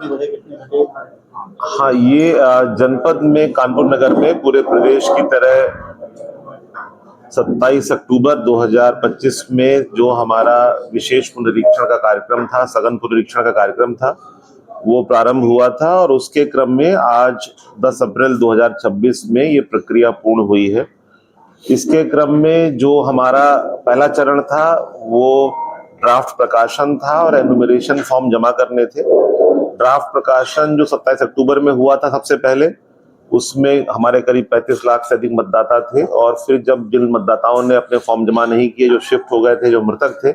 कितने बजे कितने घंटे? हाँ, ये जनपद में कानपुर नगर में पूरे प्रदेश की तरह 27 अक्टूबर 2025 में जो हमारा विशेष पुनरीक्षण का कार्यक्रम था, सघन पुनरीक्षण का कार्यक्रम था, वो प्रारंभ हुआ था और उसके क्रम में आज 10 अप्रैल 2026 में ये प्रक्रिया पूर्ण हुई है। इसके क्रम में जो हमारा पहला चरण था वो ड्राफ्ट प्रकाशन था और एनुमरेशन फॉर्म जमा करने थे। ड्राफ्ट प्रकाशन जो 27 अक्टूबर में हुआ था सबसे पहले, उसमें हमारे करीब 35 लाख से अधिक मतदाता थे और फिर जब जिन मतदाताओं ने अपने फॉर्म जमा नहीं किए, जो शिफ्ट हो गए थे, जो मृतक थे,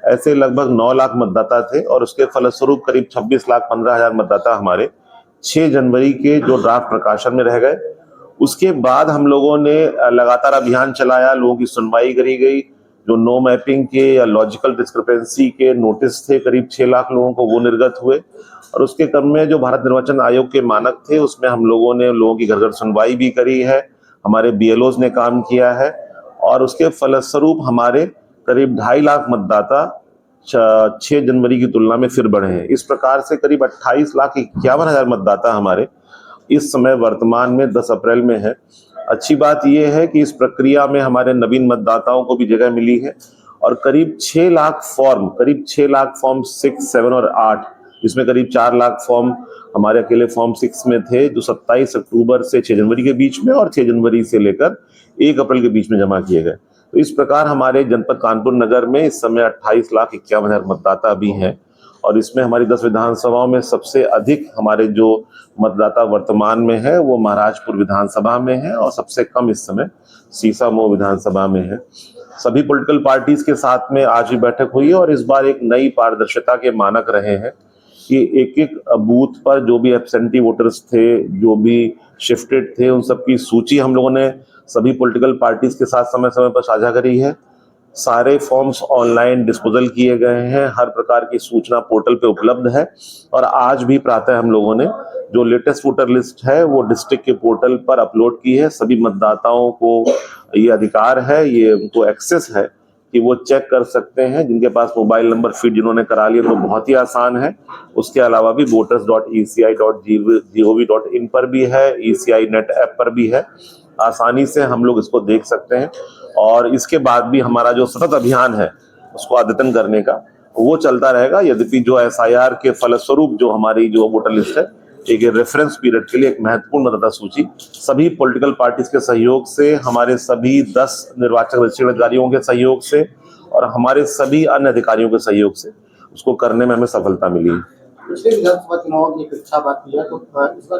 ऐसे लगभग 9 लाख मतदाता थे और उसके फलस्वरूप करीब 26 लाख 15 हजार मतदाता हमारे 6 जनवरी के जो ड्राफ्ट प्रकाशन में रह गए। उसके बाद हम लोगों ने लगातार अभियान चलाया, लोगों की सुनवाई करी गई। जो नो मैपिंग के या लॉजिकल डिस्क्रिपेंसी के नोटिस थे करीब 6 लाख लोगों को, वो निर्गत हुए और उसके क्रम में जो भारत निर्वाचन आयोग के मानक थे उसमें हम लोगों ने लोगों की घर घर सुनवाई भी करी है, हमारे बीएलओज ने काम किया है और उसके फलस्वरूप हमारे करीब 2.5 लाख मतदाता 6 जनवरी की तुलना में फिर बढ़े हैं। इस प्रकार से करीब 28 लाख 51 हजार मतदाता हमारे इस समय वर्तमान में 10 अप्रैल में है। अच्छी बात यह है कि इस प्रक्रिया में हमारे नवीन मतदाताओं को भी जगह मिली है और करीब 6 लाख फॉर्म 6, 7 और 8, इसमें करीब 4 लाख फॉर्म हमारे अकेले फॉर्म 6 में थे जो 27 अक्टूबर से 6 जनवरी के बीच में और 6 जनवरी से लेकर 1 अप्रैल के बीच में जमा किए गए। तो इस प्रकार हमारे जनपद कानपुर नगर में इस समय 28 लाख 51 हजार मतदाता भी हैं और इसमें हमारी 10 विधानसभाओं में सबसे अधिक हमारे जो मतदाता वर्तमान में है वो महाराजपुर विधानसभा में है और सबसे कम इस समय सीसामऊ विधानसभा में है। सभी पॉलिटिकल पार्टीज के साथ में आज भी बैठक हुई है और इस बार एक नई पारदर्शिता के मानक रहे हैं कि एक एक बूथ पर जो भी एब्सेंटी वोटर्स थे, जो भी शिफ्टेड थे, उन सबकी सूची हम लोगों ने सभी पॉलिटिकल पार्टीज के साथ समय समय पर साझा करी है। सारे फॉर्म्स ऑनलाइन डिस्पोजल किए गए हैं, हर प्रकार की सूचना पोर्टल पे उपलब्ध है और आज भी प्रातः हम लोगों ने जो लेटेस्ट वोटर लिस्ट है वो डिस्ट्रिक्ट के पोर्टल पर अपलोड की है। सभी मतदाताओं को ये अधिकार है, ये उनको एक्सेस है कि वो चेक कर सकते हैं। जिनके पास मोबाइल नंबर फीड जिन्होंने करा लिया तो बहुत ही आसान है। उसके अलावा भी voters.eci.gov.in पर भी है, ECI नेट ऐप पर भी है, आसानी से हम लोग इसको देख सकते हैं। और इसके बाद भी हमारा जो सतत अभियान है उसको अद्यतन करने का वो चलता रहेगा। यद्यपि जो SIR के फलस्वरूप जो हमारी जो वोटर लिस्ट है एक रेफरेंस पीरियड के लिए एक महत्वपूर्ण मतदाता सूची सभी पॉलिटिकल पार्टीज के सहयोग से, हमारे सभी 10 निर्वाचक रजिस्ट्रेशन अधिकारियों के सहयोग से और हमारे सभी अन्य अधिकारियों के सहयोग से उसको करने में हमें सफलता मिली है। पिछले विधानसभा चुनाव की एक अच्छा बात किया तो इस बार